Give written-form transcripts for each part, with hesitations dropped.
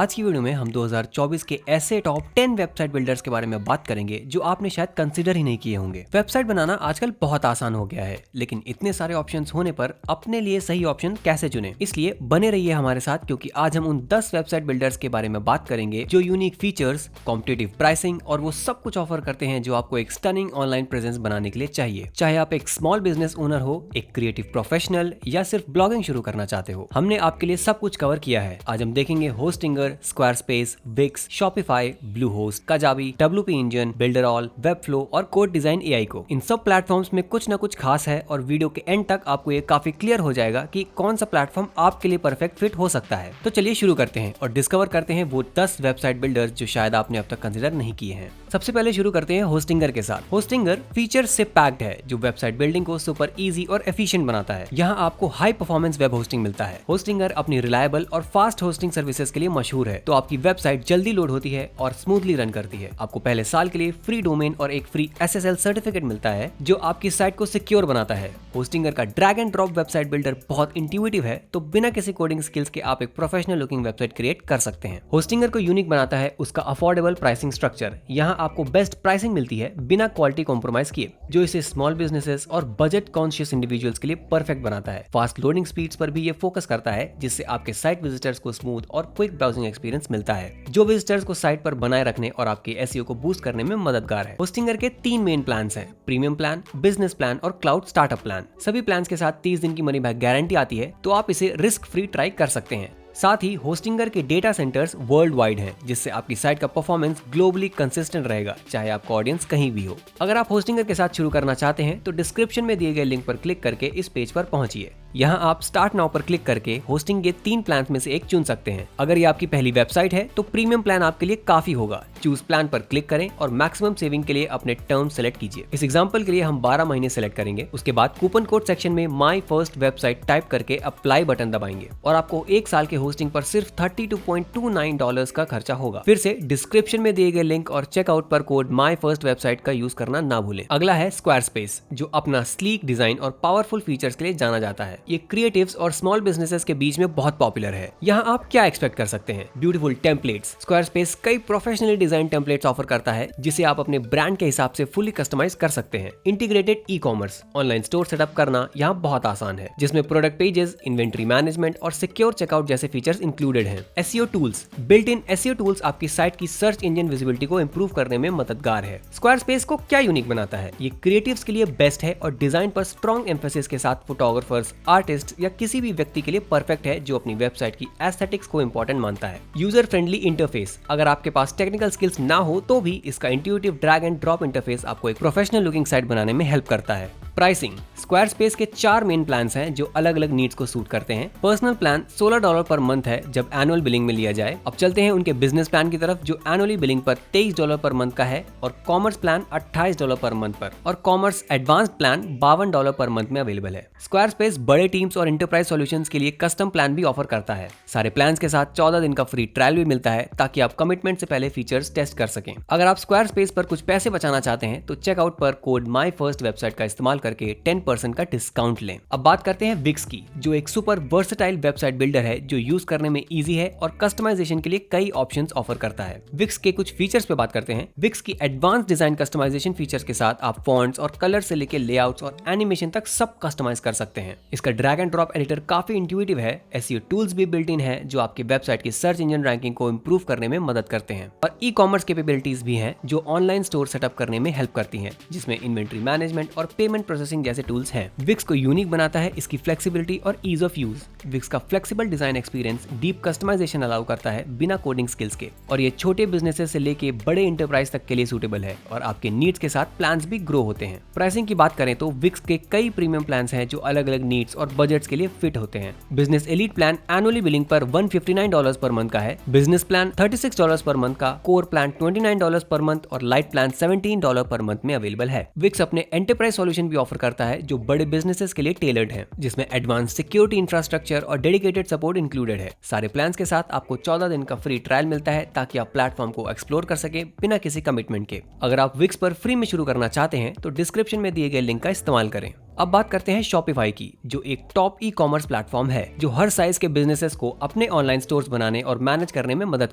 आज की वीडियो में हम 2024 के ऐसे टॉप 10 वेबसाइट बिल्डर्स के बारे में बात करेंगे जो आपने शायद कंसीडर ही नहीं किए होंगे। वेबसाइट बनाना आजकल बहुत आसान हो गया है, लेकिन इतने सारे ऑप्शंस होने पर अपने लिए सही ऑप्शन कैसे चुनें? इसलिए बने रहिए हमारे साथ, क्योंकि आज हम उन 10 वेबसाइट बिल्डर्स के बारे में बात करेंगे जो यूनिक फीचर्स, कॉम्पिटिटिव प्राइसिंग और वो सब कुछ ऑफर करते हैं जो आपको एक स्टनिंग ऑनलाइन प्रेजेंस बनाने के लिए चाहिए। चाहे आप एक स्मॉल बिजनेस ओनर हो, एक क्रिएटिव प्रोफेशनल या सिर्फ ब्लॉगिंग शुरू करना चाहते हो, हमने आपके लिए सब कुछ कवर किया है। आज हम देखेंगे Hostinger, Squarespace, Wix, Shopify, Bluehost, Kajabi, WP Engine, Builderall, Webflow और कोड डिजाइन एआई को। इन सब प्लेटफॉर्म्स में कुछ ना कुछ खास है और वीडियो के एंड तक आपको ये काफी क्लियर हो जाएगा कि कौन सा प्लेटफॉर्म आपके लिए परफेक्ट फिट हो सकता है। तो चलिए शुरू करते हैं और डिस्कवर करते हैं वो 10 वेबसाइट बिल्डर्स जो शायद आपने अब तक कंसिडर नहीं किए हैं। सबसे पहले शुरू करते हैं होस्टिंगर के साथ। होस्टिंगर फीचर्स से पैक्ड है जो वेबसाइट बिल्डिंग को सुपर इजी और एफिशिएंट बनाता है। यहाँ आपको हाई परफॉर्मेंस वेब होस्टिंग मिलता है। होस्टिंगर अपनी रिलायबल और फास्ट होस्टिंग सर्विसेज के लिए मशहूर है, तो आपकी वेबसाइट जल्दी लोड होती है और स्मूथली रन करती है। आपको पहले साल के लिए फ्री डोमेन और एक फ्री SSL सर्टिफिकेट मिलता है जो आपकी साइट को सिक्योर बनाता है। होस्टिंगर का drag and drop website builder बहुत इंट्यूटिव है, तो बिना किसी कोडिंग स्किल्स के आप एक प्रोफेशनल लुकिंग वेबसाइट क्रिएट कर सकते हैं। होस्टिंगर को यूनिक बनाता है उसका अफोर्डेबल प्राइसिंग स्ट्रक्चर। यहाँ आपको बेस्ट प्राइसिंग मिलती है बिना क्वालिटी कॉम्प्रोमाइज किए, जो इसे स्मॉल बिजनेसेस और बजट कॉन्शियस इंडिविजुअल्स के लिए परफेक्ट बनाता है। फास्ट लोडिंग स्पीड्स पर भी ये फोकस करता है, जिससे आपके साइट विजिटर्स को स्मूथ और क्विक ब्राउजिंग एक्सपीरियंस मिलता है, जो विजिटर्स को साइट पर बनाए रखने और आपके एसईओ को बूस्ट करने में मददगार है। होस्टिंगर के 3 मेन प्लान्स हैं: प्रीमियम प्लान, बिजनेस प्लान और क्लाउड स्टार्टअप प्लान। सभी प्लान्स के साथ 30 दिन की मनी बैक गारंटी आती है, तो आप इसे रिस्क फ्री ट्राई कर सकते हैं। साथ ही होस्टिंगर के डेटा सेंटर्स वर्ल्ड वाइड हैं, जिससे आपकी साइट का परफॉर्मेंस ग्लोबली कंसिस्टेंट रहेगा, चाहे आपका ऑडियंस कहीं भी हो। अगर आप होस्टिंगर के साथ शुरू करना चाहते हैं तो डिस्क्रिप्शन में दिए गए लिंक पर क्लिक करके इस पेज पर पहुंचिए। यहाँ आप स्टार्ट नाउ पर क्लिक करके होस्टिंग के 3 प्लान में से एक चुन सकते हैं। अगर ये आपकी पहली वेबसाइट है तो प्रीमियम प्लान आपके लिए काफी होगा। चूज प्लान पर क्लिक करें और मैक्सिमम सेविंग के लिए अपने टर्म सेलेक्ट कीजिए। इस एग्जांपल के लिए हम 12 महीने सेलेक्ट करेंगे। उसके बाद कूपन कोड सेक्शन में माई फर्स्ट वेबसाइट टाइप करके अप्लाई बटन दबाएंगे और आपको 1 साल के होस्टिंग पर सिर्फ $32.29 का खर्चा होगा। फिर से डिस्क्रिप्शन में दिए गए लिंक और चेकआउट पर कोड माई फर्स्ट वेबसाइट का यूज करना ना भूलें। अगला है स्क्वायरस्पेस, जो अपना स्लीक डिजाइन और पावरफुल फीचर्स के लिए जाना जाता है। ये क्रिएटिव्स और स्मॉल बिजनेसेस के बीच में बहुत पॉपुलर है। यहाँ आप क्या एक्सपेक्ट कर सकते हैं? Beautiful templates. स्क्वायरस्पेस कई प्रोफेशनली डिजाइन टेम्पलेट्स ऑफर करता है, जिसे आप अपने ब्रांड के हिसाब से फुली कस्टमाइज कर सकते हैं। Integrated ecommerce, online store setup करना यहाँ बहुत आसान है, जिसमें प्रोडक्ट पेजेस, इन्वेंट्री मैनेजमेंट और सिक्योर चेकआउट जैसे फीचर्स इंक्लूडेड हैं। SEO tools, built in SEO tools आपकी साइट की सर्च इंजन विजिबिलिटी को इंप्रूव करने में मददगार है। स्क्वायरस्पेस को क्या यूनिक बनाता है? ये क्रिएटिव्स के लिए बेस्ट है और डिजाइन पर स्ट्रॉन्ग एम्फेसिस के साथ फोटोग्राफर्स, आर्टिस्ट या किसी भी व्यक्ति के लिए परफेक्ट है जो अपनी वेबसाइट की एस्थेटिक्स को इंपॉर्टेंट मानता है। यूजर फ्रेंडली इंटरफेस, अगर आपके पास टेक्निकल स्किल्स ना हो तो भी इसका intuitive drag and drop interface आपको एक प्रोफेशनल लुकिंग साइट बनाने में हेल्प करता है। प्राइसिंग, स्क्वायरस्पेस के 4 मेन प्लान्स हैं जो अलग अलग नीड्स को सूट करते हैं। पर्सनल प्लान $16 पर मंथ है जब एनुअल बिलिंग में लिया जाए। अब चलते हैं उनके बिजनेस प्लान की तरफ, जो एनुअली बिलिंग पर $23 पर मंथ का है और कॉमर्स प्लान $28 पर मंथ पर, और commerce advanced plan $52 per month में अवेलेबल है। स्क्वायरस्पेस बड़े टीम्स और एंटरप्राइज सॉल्यूशंस के लिए कस्टम प्लान भी ऑफर करता है। सारे प्लान्स के साथ 14 दिन का फ्री ट्रायल भी मिलता है, ताकि आप कमिटमेंट से पहले फीचर्स टेस्ट कर सकें। अगर आप स्क्वायरस्पेस पर कुछ पैसे बचाना चाहते हैं तो चेकआउट पर कोड माई फर्स्ट वेबसाइट का इस्तेमाल करके 10% का डिस्काउंट लें। अब बात करते हैं विक्स की, जो एक सुपर वर्सेटाइल वेबसाइट बिल्डर है जो यूज करने में इजी है और कस्टमाइजेशन के लिए कई ऑप्शंस ऑफर करता है। विक्स के कुछ फीचर्स पे बात करते हैं। विक्स की एडवांस डिजाइन कस्टमाइजेशन फीचर्स के साथ आप फॉन्ट्स और कलर से लेकर लेआउट्स और एनिमेशन तक सब कस्टमाइज कर सकते हैं। इसका ड्रैग एंड ड्रॉप एडिटर काफी इंट्यूटिव है। SEO टूल्स भी बिल्ट इन है जो आपकी वेबसाइट की सर्च इंजन रैंकिंग को इंप्रूव करने में मदद करते हैं, और ई-कॉमर्स कैपेबिलिटीज भी हैं जो ऑनलाइन स्टोर सेटअप करने में हेल्प करती हैं, जिसमें इन्वेंट्री मैनेजमेंट और पेमेंट प्रोसेसिंग जैसे टूल्स हैं। विक्स को यूनिक बनाता है इसकी फ्लेक्सिबिलिटी और ईज ऑफ यूज। विक्स का flexible design experience deep customization allow करता है बिना कोडिंग स्किल्स के, और ये छोटे बिजनेसेस से लेके बड़े एंटरप्राइज तक के लिए सूटेबल है और आपके नीड्स के साथ प्लान्स भी ग्रो होते हैं। प्राइसिंग की बात करें तो विक्स के कई प्रीमियम प्लान्स हैं जो अलग अलग नीड्स और बजट्स के लिए फिट होते हैं। Business elite plan annually billing पर $159 पर मंथ का है। बिजनेस प्लान $36 पर मंथ का, कोर प्लान $29 पर मंथ और लाइट प्लान $17 पर मंथ में अवेलेबल है। विक्स अपने एंटरप्राइज सॉल्यूशन भी ऑफर करता है जो बड़े बिजनेसेस के लिए टेलर्ड है, जिसमें एडवांस सिक्योरिटी इंफ्रास्ट्रक्चर और डेडिकेटेड सपोर्ट इंक्लूडेड है। सारे प्लान्स के साथ आपको 14 दिन का फ्री ट्रायल मिलता है, ताकि आप प्लेटफॉर्म को एक्सप्लोर कर सके बिना किसी कमिटमेंट के। अगर आप विक्स पर फ्री में शुरू करना चाहते हैं तो डिस्क्रिप्शन में दिए गए लिंक का इस्तेमाल करें। अब बात करते हैं Shopify की, जो एक टॉप ई कॉमर्स प्लेटफॉर्म है जो हर साइज के बिजनेसेस को अपने ऑनलाइन स्टोर्स बनाने और मैनेज करने में मदद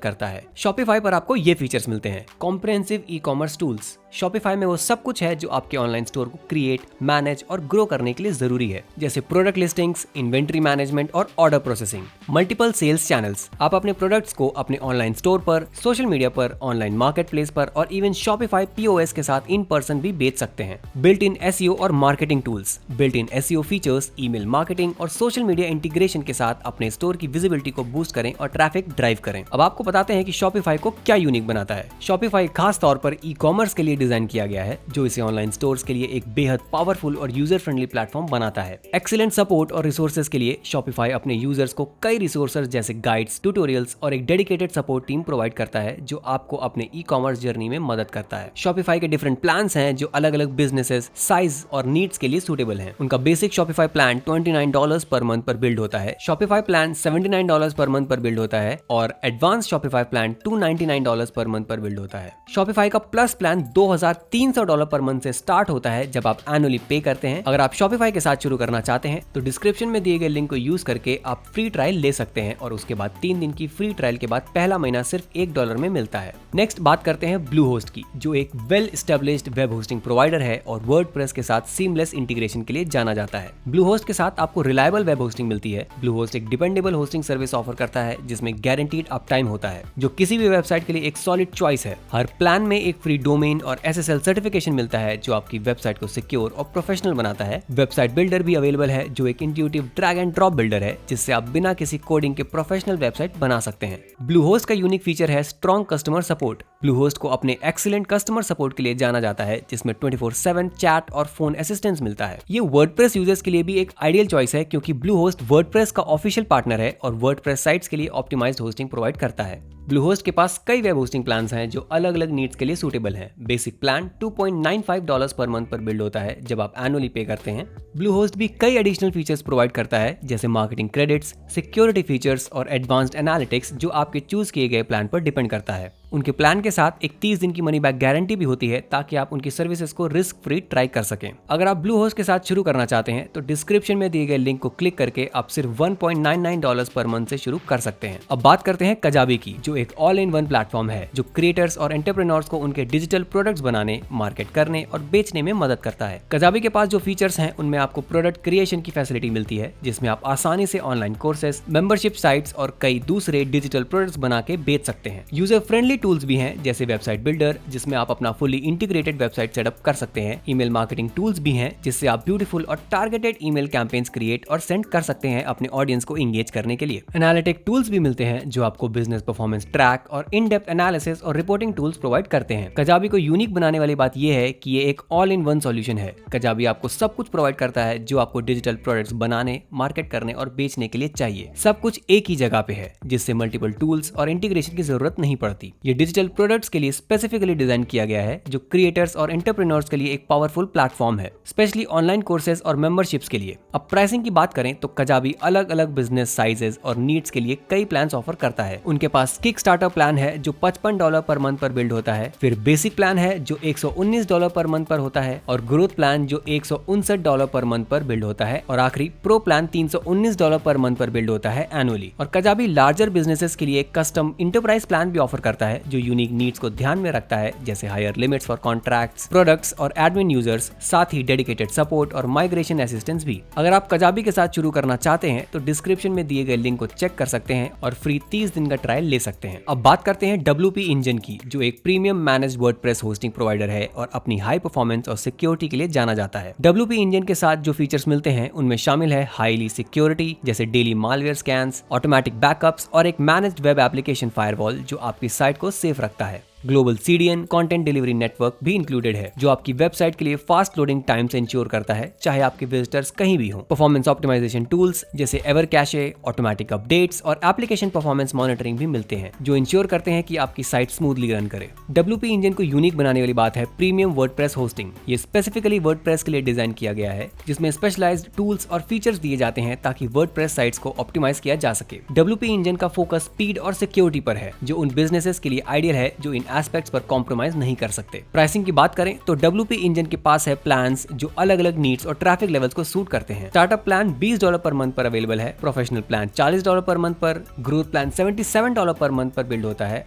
करता है। Shopify पर आपको ये फीचर्स मिलते हैं: comprehensive e commerce tools. Shopify में वो सब कुछ है जो आपके ऑनलाइन स्टोर को क्रिएट, मैनेज और ग्रो करने के लिए जरूरी है, जैसे प्रोडक्ट लिस्टिंग्स, इन्वेंट्री मैनेजमेंट और order processing. Multiple sales channels, आप अपने प्रोडक्ट्स को अपने ऑनलाइन स्टोर पर, सोशल मीडिया पर, ऑनलाइन मार्केट प्लेस पर और इवन Shopify POS के साथ इन पर्सन भी बेच सकते हैं। बिल्ट इन SEO और marketing tools, built in SEO features, email marketing और सोशल मीडिया इंटीग्रेशन के साथ अपने स्टोर की विजिबिलिटी को बूस्ट करें और ट्रैफिक ड्राइव करें। अब आपको बताते हैं कि Shopify को क्या यूनिक बनाता है। Shopify खास तौर पर ई कॉमर्स के लिए डिजाइन किया गया है, जो इसे ऑनलाइन स्टोर्स के लिए एक बेहद पावरफुल और यूजर फ्रेंडली प्लेटफॉर्म बनाता है। एक्सीलेंट सपोर्ट और रिसोर्सेज के लिए Shopify अपने यूजर्स को कई रिसोर्सेज जैसे गाइड्स, ट्यूटोरियल्स और एक डेडिकेटेड सपोर्ट टीम प्रोवाइड करता है, जो आपको अपने ई कॉमर्स जर्नी में मदद करता है। Shopify के डिफरेंट प्लान्स हैं जो अलग अलग बिजनेसेस, साइज और नीड्स के लिए सूटेबल हैं। उनका basic Shopify plan $29 per month पर बिल्ड होता है, Shopify प्लान $79 पर मंथ पर बिल्ड होता है और advance Shopify plan $299 per month पर बिल्ड होता है। Shopify का प्लस प्लान $2300 पर मंथ से स्टार्ट होता है जब आप एनुअली पे करते हैं। अगर आप Shopify के साथ शुरू करना चाहते हैं तो डिस्क्रिप्शन में दिए गए लिंक को यूज करके आप फ्री ट्रायल ले सकते हैं और उसके बाद 3 दिन की फ्री ट्रायल के बाद पहला महीना सिर्फ $1 में मिलता है। नेक्स्ट बात करते हैं Bluehost की, जो एक well established web hosting provider है और वर्डप्रेस के साथ सीमलेस इंटीग्रेशन के लिए जाना जाता है। Bluehost के साथ आपको रिलायबल वेब होस्टिंग मिलती है। Bluehost एक डिपेंडेबल होस्टिंग सर्विस ऑफर करता है जिसमें गारंटीड अप टाइम होता है, जो किसी भी वेबसाइट के लिए एक सॉलिड चॉइस है। हर प्लान में एक फ्री डोमेन और SSL सर्टिफिकेशन मिलता है जो आपकी वेबसाइट को सिक्योर और प्रोफेशनल बनाता है। वेबसाइट बिल्डर भी अवेलेबल है, जो एक intuitive drag and drop builder है जिससे आप बिना किसी कोडिंग के प्रोफेशनल वेबसाइट बना सकते हैं। Bluehost का यूनिक फीचर है स्ट्रॉन्ग कस्टमर सपोर्ट। Bluehost को अपने एक्सीलेंट कस्टमर सपोर्ट के लिए जाना जाता है, जिसमें 24/7 चैट और फोन असिस्टेंस मिलता है। ये वर्डप्रेस यूजर्स के लिए भी एक आइडियल चॉइस है, क्योंकि Bluehost वर्डप्रेस का ऑफिशियल पार्टनर है और वर्डप्रेस साइट्स के लिए ऑप्टिमाइज्ड होस्टिंग प्रोवाइड करता है। Bluehost के पास कई वेब होस्टिंग प्लान्स हैं जो अलग अलग नीड्स के लिए सूटेबल हैं। बेसिक प्लान $2.95 पर मंथ पर बिल्ड होता है जब आप एनुअली पे करते हैं। Bluehost भी कई एडिशनल फीचर्स प्रोवाइड करता है, जैसे मार्केटिंग क्रेडिट्स, सिक्योरिटी फीचर्स और एडवांस्ड एनालिटिक्स, जो आपके चूज किए गए प्लान पर डिपेंड करता है। उनके प्लान के साथ एक 30 दिन की मनी बैक गारंटी भी होती है, ताकि आप उनकी सर्विसेज को रिस्क फ्री ट्राई कर सकें। अगर आप Bluehost के साथ शुरू करना चाहते हैं तो डिस्क्रिप्शन में दिए गए लिंक को क्लिक करके आप सिर्फ $1.99 पर मंथ से शुरू कर सकते हैं। अब बात करते हैं Kajabi की, जो एक ऑल इन वन प्लेटफॉर्म है जो क्रिएटर्स और एंटरप्रेन्योर्स को उनके डिजिटल प्रोडक्ट्स बनाने, मार्केट करने और बेचने में मदद करता है। Kajabi के पास जो फीचर्स हैं उनमें आपको प्रोडक्ट क्रिएशन की फैसिलिटी मिलती है, जिसमें आप आसानी से ऑनलाइन कोर्सेज, मेंबरशिप साइट्स और कई दूसरे डिजिटल प्रोडक्ट्स बना के बेच सकते हैं। यूजर फ्रेंडली टूल्स भी हैं, जैसे वेबसाइट बिल्डर, जिसमें आप अपना फुली इंटीग्रेटेड वेबसाइट सेटअप कर सकते हैं। ईमेल मार्केटिंग टूल्स भी हैं, जिससे आप ब्यूटीफुल और टारगेटेड ईमेल कैंपेन्स क्रिएट और सेंड कर सकते हैं अपने ऑडियंस को एंगेज करने के लिए। एनालिटिक टूल्स भी मिलते हैं जो आपको बिजनेस परफॉर्मेंस ट्रैक और इन डेप्थ एनालिसिस और रिपोर्टिंग टूल्स प्रोवाइड करते हैं। Kajabi को यूनिक बनाने वाली बात यह है कि ये एक ऑल इन वन सॉल्यूशन है। Kajabi आपको सब कुछ प्रोवाइड करता है जो आपको डिजिटल प्रोडक्ट्स बनाने, मार्केट करने और बेचने के लिए चाहिए। सब कुछ एक ही जगह पे है, जिससे मल्टीपल टूल्स और इंटीग्रेशन की जरूरत नहीं पड़ती। ये डिजिटल प्रोडक्ट्स के लिए स्पेसिफिकली डिजाइन किया गया है, जो क्रिएटर्स और एंटरप्रेन्योर्स के लिए एक पावरफुल प्लेटफॉर्म है, स्पेशली ऑनलाइन कोर्सेज और मेंबरशिप्स के लिए। अब प्राइसिंग की बात करें तो Kajabi अलग अलग बिजनेस साइजेस और नीड्स के लिए कई प्लान्स ऑफर करता है। उनके पास किक स्टार्टर प्लान है जो $55 पर मंथ पर बिल्ड होता है, फिर बेसिक प्लान है जो $119 पर मंथ पर होता है, और ग्रोथ प्लान जो $159 पर मंथ पर बिल्ड होता है, और आखिरी प्रो प्लान $319 पर मंथ पर बिल्ड होता है एनुअली। और Kajabi लार्जर बिजनेसेस के लिए कस्टम इंटरप्राइज प्लान भी ऑफर करता है, जो यूनिक नीड्स को ध्यान में रखता है, जैसे higher limits for contracts, products और एडमिन यूजर्स, साथ ही डेडिकेटेड सपोर्ट और माइग्रेशन असिस्टेंस भी। अगर आप Kajabi के साथ शुरू करना चाहते हैं तो डिस्क्रिप्शन में दिए गए लिंक को चेक कर सकते हैं और फ्री 30 दिन का ट्रायल ले सकते हैं। अब बात करते हैं WP Engine की, जो एक premium managed WordPress hosting provider है और अपनी हाई परफॉर्मेंस और सिक्योरिटी के लिए जाना जाता है। WP Engine के साथ जो फीचर्स मिलते हैं उनमें शामिल है हाईली सिक्योरिटी, जैसे daily malware scans, automatic backups और एक मैनेज्ड वेब एप्लीकेशन फायरवॉल जो आपकी साइट को सेफ रखता है। Global CDN content delivery network भी इंक्लूडेड है, जो आपकी वेबसाइट के लिए फास्ट लोडिंग टाइम से इंश्योर करता है, चाहे आपके विजिटर्स कहीं भी हों। परफॉर्मेंस ऑप्टिमाइजेशन टूल्स जैसे एवर कैशे, ऑटोमेटिक अपडेट्स और एप्लीकेशन परफॉर्मेंस मॉनिटरिंग भी मिलते हैं, जो इंश्योर करते हैं कि आपकी साइट स्मूथली रन करे। WP Engine को यूनिक बनाने वाली बात है प्रीमियम वर्डप्रेस होस्टिंग। ये स्पेसिफिकली वर्डप्रेस के लिए डिजाइन किया गया है, जिसमें स्पेशलाइज्ड टूल्स और फीचर्स दिए जाते हैं ताकि वर्डप्रेस साइट्स को ऑप्टिमाइज किया जा सके। WP Engine का फोकस स्पीड और सिक्योरिटी पर है, जो उन बिजनेसेस के लिए आइडियल है जो इन एस्पेक्ट्स पर कॉम्प्रोमाइज नहीं कर सकते। प्राइसिंग की बात करें तो WP इंजन के पास है प्लान्स जो अलग अलग नीड्स और ट्रैफिक लेवल्स को सूट करते हैं। स्टार्टअप प्लान $20 पर मंथ पर अवेलेबल है, प्रोफेशनल प्लान $40 पर मंथ पर, ग्रोथ प्लान $77 पर मंथ पर बिल्ड होता है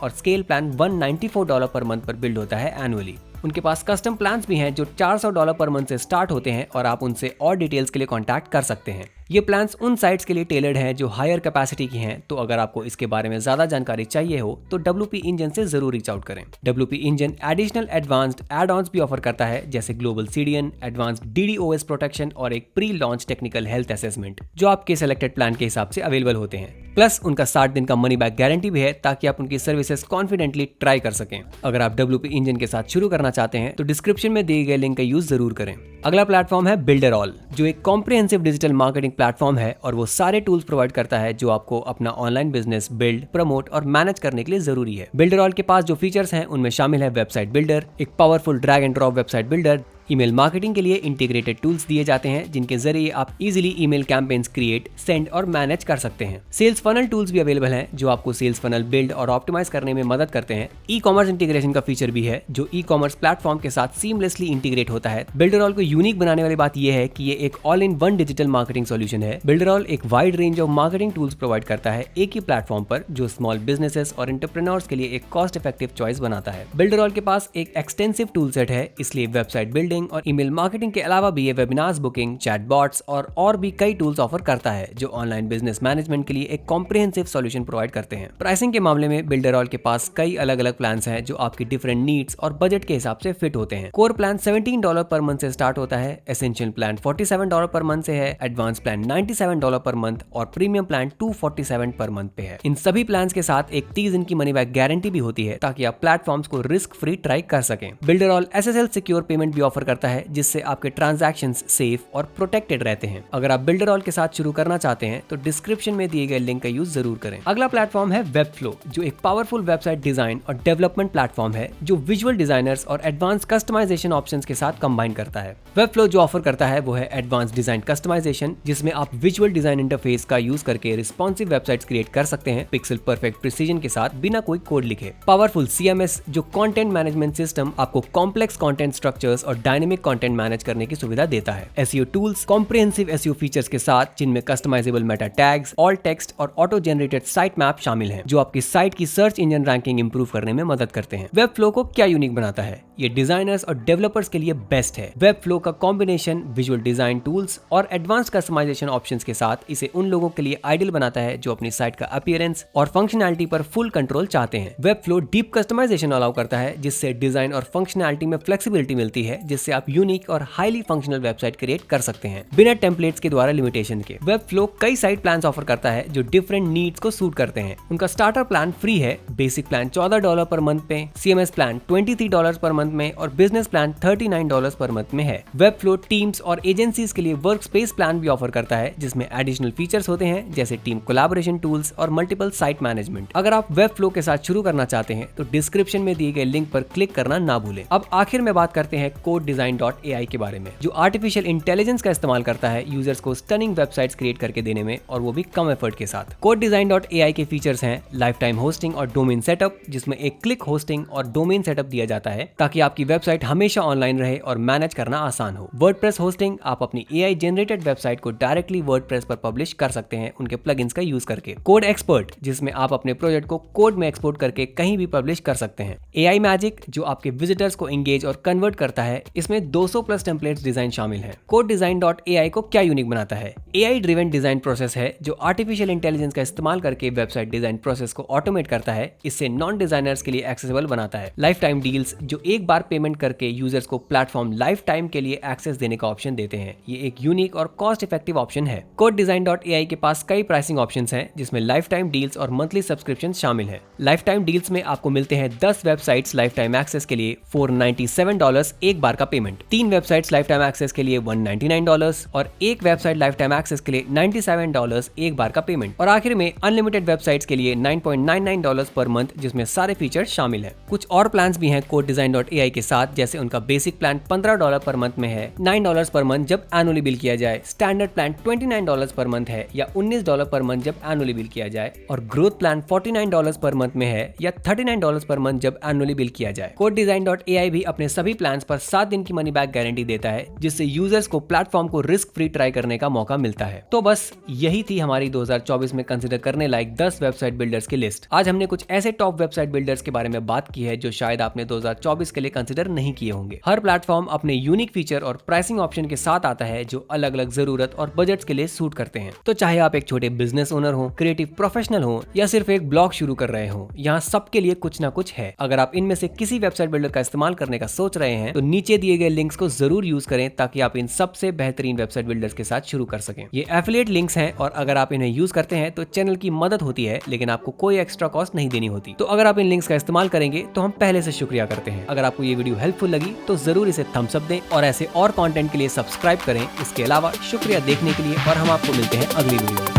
और स्केल प्लान $194 पर मंथ पर बिल्ड होता है एनुअली। उनके पास कस्टम प्लान्स भी हैं जो $400 पर मंथ से स्टार्ट होते हैं और आप उनसे और डिटेल्स के लिए कॉन्टैक्ट कर सकते हैं। ये प्लान्स उन साइट्स के लिए टेलर्ड हैं जो हायर कैपेसिटी की हैं, तो अगर आपको इसके बारे में ज्यादा जानकारी चाहिए हो तो WP इंजन से जरूर रीच आउट करें। WP engine additional advanced add-ons भी ऑफर करता है जैसे global CDN, advanced DDoS protection और एक pre launch technical health assessment जो आपके सिलेक्टेड प्लान के हिसाब से अवेलेबल होते हैं। प्लस उनका 60 दिन का मनी बैक गारंटी भी है ताकि आप उनकी सर्विसेज कॉन्फिडेंटली ट्राई कर सकें। अगर आप WP इंजन के साथ शुरू करना चाहते हैं तो डिस्क्रिप्शन में दिए गए लिंक का यूज जरूर करें। अगला प्लेटफॉर्म है बिल्डरऑल जो एक कॉम्प्रिहेंसिव डिजिटल मार्केटिंग प्लेटफॉर्म है और वो सारे टूल्स प्रोवाइड करता है जो आपको अपना ऑनलाइन बिजनेस बिल्ड, प्रमोट और मैनेज करने के लिए जरूरी है। बिल्डरऑल के पास जो फीचर्स हैं उनमें शामिल है वेबसाइट बिल्डर, एक powerful drag and drop website builder, email marketing के लिए इंटीग्रेटेड टूल्स दिए जाते हैं जिनके जरिए आप easily email campaigns create, send और मैनेज कर सकते हैं। सेल्स फनल टूल्स भी अवेलेबल हैं जो आपको सेल्स फनल बिल्ड और ऑप्टिमाइज करने में मदद करते हैं। ई-कॉमर्स इंटीग्रेशन का फीचर भी है जो ई-कॉमर्स प्लेटफॉर्म के साथ सीमलेसली इंटीग्रेट होता है। बिल्डरऑल को यूनिक बनाने वाली बात यह है कि ये एक all in one digital marketing solution है। बिल्डरऑल एक wide range of marketing tools provide करता है एक ही प्लेटफॉर्म पर जो स्मॉल बिजनेसेस और एंटरप्रेन्योर्स के लिए एक कॉस्ट इफेक्टिव चॉइस बनाता है। बिल्डरऑल के पास एक एक्सटेंसिव टूल सेट है, इसलिए वेबसाइट बिल्डिंग और ईमेल मार्केटिंग के अलावा भी ये वेबिनार्स बुकिंग, चैटबॉट्स और भी कई टूल्स ऑफर करता है जो ऑनलाइन बिजनेस मैनेजमेंट के लिए एक कॉम्प्रिहेंसिव सॉल्यूशन प्रोवाइड करते हैं। प्राइसिंग के मामले में बिल्डरऑल के पास कई अलग अलग प्लान्स हैं जो आपकी डिफरेंट नीड्स और बजट के हिसाब से फिट होते हैं। कोर प्लान $17 पर मंथ से स्टार्ट होता है, एसेंशियल प्लान $47 पर मंथ से है, एडवांस प्लान $97 पर मंथ और प्रीमियम प्लान $247 पर मंथ पे है। इन सभी प्लान्स के साथ एक 30 दिन की मनी बैक गारंटी भी होती है ताकि आप प्लेटफॉर्म्स को रिस्क फ्री ट्राई कर सकें। बिल्डरऑल SSL सिक्योर पेमेंट भी ऑफर करता है जिससे आपके ट्रांजैक्शंस सेफ और प्रोटेक्टेड रहते हैं। अगर आप बिल्डरऑल के साथ शुरू करना चाहते हैं तो डिस्क्रिप्शन में दिए गए लिंक का यूज जरूर करें। अगला प्लेटफॉर्म है वेबफ्लो जो एक पावरफुल वेबसाइट डिजाइन और डेवलपमेंट प्लेटफॉर्म है जो विजुअल डिजाइनर्स और एडवांस कस्टमाइजेशन ऑप्शंस के साथ कंबाइन करता है। वेबफ्लो जो ऑफर करता है वो है एडवांस डिजाइन कस्टमाइजेशन जिसमें आप विजुअल डिजाइन इंटरफेस का यूज करके रिस्पॉन्सिव वेबसाइट्स क्रिएट कर सकते हैं पिक्सल परफेक्ट प्रिसीजन के साथ बिना कोई कोड लिखे। पावरफुल CMS जो कंटेंट मैनेजमेंट सिस्टम आपको कॉम्प्लेक्स कंटेंट स्ट्रक्चर्स और डायनेमिक कंटेंट मैनेज करने की सुविधा देता है। SEO tools comprehensive SEO features के साथ जिनमें customizable meta tags, alt text और ऑटो जनरेटेड साइट मैप शामिल हैं जो आपकी साइट की सर्च इंजन रैंकिंग इंप्रूव करने में मदद करते हैं। वेबफ्लो को क्या यूनिक बनाता है? ये डिजाइनर्स और डेवलपर्स के लिए बेस्ट है। वेबफ्लो का कॉम्बिनेशन विजुअल डिजाइन टूल्स और एडवांस कस्टमाइजेशन ऑप्शंस के साथ इसे उन लोगों के लिए आइडियल बनाता है जो अपनी साइट का अपीयरेंस और फंक्शनैलिटी पर फुल कंट्रोल चाहते हैं। वेबफ्लो डीप कस्टमाइजेशन अलाउ करता है जिससे डिजाइन और फंक्शनैलिटी में फ्लेक्सिबिलिटी मिलती है जिससे आप यूनिक और हाईली फंक्शनल वेबसाइट क्रिएट कर सकते हैं बिना टेम्पलेट्स के द्वारा लिमिटेशन के। वेबफ्लो कई साइट प्लान्स ऑफर करता है जो डिफरेंट नीड्स को सूट करते हैं। उनका स्टार्टर प्लान फ्री है, बेसिक प्लान $14 पर मंथ पे, CMS प्लान $23 पर मंथ में और बिजनेस प्लान $39 पर मंथ में है। वेबफ्लो टीम्स और एजेंसीज के लिए वर्क स्पेस प्लान भी ऑफर करता है जिसमें एडिशनल फीचर्स होते हैं जैसे टीम कोलैबोरेशन टूल्स और मल्टीपल साइट मैनेजमेंट। अगर आप वेबफ्लो के साथ शुरू करना चाहते हैं तो डिस्क्रिप्शन में दिए गए लिंक पर क्लिक करना ना भूलें। अब आखिर में बात करते हैं codedesign.ai के बारे में जो आर्टिफिशियल इंटेलिजेंस का इस्तेमाल करता है यूजर्स को स्टनिंग वेबसाइट्स क्रिएट करके देने में और वो भी कम एफर्ट के साथ। codedesign.ai के फीचर्स हैं लाइफ टाइम होस्टिंग और डोमेन सेटअप जिसमें एक क्लिक होस्टिंग और डोमेन सेटअप दिया जाता है ताकि आपकी वेबसाइट हमेशा ऑनलाइन रहे और मैनेज करना आसान हो। वर्डप्रेस होस्टिंग आप अपनी AI जनरेटेड वेबसाइट को डायरेक्टली वर्डप्रेस पर पब्लिश कर सकते हैं उनके प्लगइन्स का यूज करके। कोड एक्सपर्ट जिसमें आप अपने प्रोजेक्ट को कोड में एक्सपोर्ट करके कहीं भी पब्लिश कर सकते हैं। AI मैजिक जो आपके विजिटर्स को एंगेज और कन्वर्ट करता है, इसमें 200+ टेम्पलेट्स डिजाइन शामिल हैं। codedesign.ai को क्या यूनिक बनाता है? AI ड्रिवन डिजाइन प्रोसेस है जो आर्टिफिशियल इंटेलिजेंस का इस्तेमाल करके वेबसाइट डिजाइन प्रोसेस को ऑटोमेट करता है, इससे नॉन डिजाइनर्स के लिए एक्सेसिबल बनाता है। लाइफ टाइम डील्स जो एक बार पेमेंट करके यूजर्स को प्लेटफॉर्म लाइफ टाइम के लिए एक्सेस देने का ऑप्शन देते हैं। ये एक यूनिक और कॉस्ट इफेक्टिव ऑप्शन है। codedesign.ai के पास कई प्राइसिंग ऑप्शंस हैं जिसमें लाइफ टाइम डील्स और मंथली सब्सक्रिप्शन शामिल है। लाइफ टाइम डील्स में आपको मिलते हैं 10 वेबसाइट्स लाइफ टाइम एक्सेस के लिए $497 एक बार का payment. 3 websites lifetime access के लिए $199 और एक वेबसाइट लाइफ टाइम एक्सेस के लिए $97 एक बार का पेमेंट। और आखिर में अनलिमिटेड वेबसाइट्स के लिए $9.99 पर मंथ, जिसमें सारे फीचर्स शामिल हैं। कुछ और प्लान्स भी हैं codedesign.ai के साथ, जैसे उनका बेसिक प्लान $15 पर मंथ में है, $9 पर मंथ जब एनुअली बिल किया जाए, स्टैंडर्ड प्लान $29 पर मंथ है या $19 पर मंथ जब एनुअली बिल किया जाए, और ग्रोथ प्लान $49 पर मंथ में है या $39 पर मंथ जब एनुअली बिल किया जाए। codedesign.ai भी अपने सभी प्लान्स पर 7 दिन की मनी बैक गारंटी देता है, जिससे यूजर्स को प्लेटफॉर्म को रिस्क फ्री ट्राई करने का मौका मिलता है। तो बस यही थी हमारी 2024 में कंसिडर करने लायक 10 वेबसाइट बिल्डर्स की लिस्ट। आज हमने कुछ ऐसे टॉप वेबसाइट बिल्डर्स के बारे में बात की है जो शायद आपने 2024 के लिए कंसिडर नहीं किए होंगे। हर प्लेटफॉर्म अपने यूनिक फीचर और प्राइसिंग ऑप्शन के साथ आता है जो अलग अलग जरूरत और बजट्स के लिए सूट करते हैं। तो चाहे आप एक छोटे बिजनेस ओनर हो, क्रिएटिव प्रोफेशनल हो या सिर्फ एक ब्लॉग शुरू कर रहे हो, यहाँ सबके लिए कुछ ना कुछ है। अगर आप इनमें से किसी वेबसाइट बिल्डर का इस्तेमाल करने का सोच रहे हैं तो नीचे दिए गए लिंक्स को जरूर यूज करें ताकि आप इन सबसे बेहतरीन वेबसाइट बिल्डर्स के साथ शुरू कर सकें। ये एफिलिएट लिंक्स हैं और अगर आप इन्हें यूज करते हैं तो चैनल की मदद होती है, लेकिन आपको कोई एक्स्ट्रा कॉस्ट नहीं देनी होती। तो अगर आप इन लिंक्स का इस्तेमाल करेंगे तो हम पहले से शुक्रिया करते हैं। अगर आपको ये वीडियो हेल्पफुल लगी तो जरूर इसे थम्स अप दें और ऐसे और कंटेंट के लिए सब्सक्राइब करें। इसके अलावा शुक्रिया देखने के लिए और हम आपको मिलते हैं अगली वीडियो में।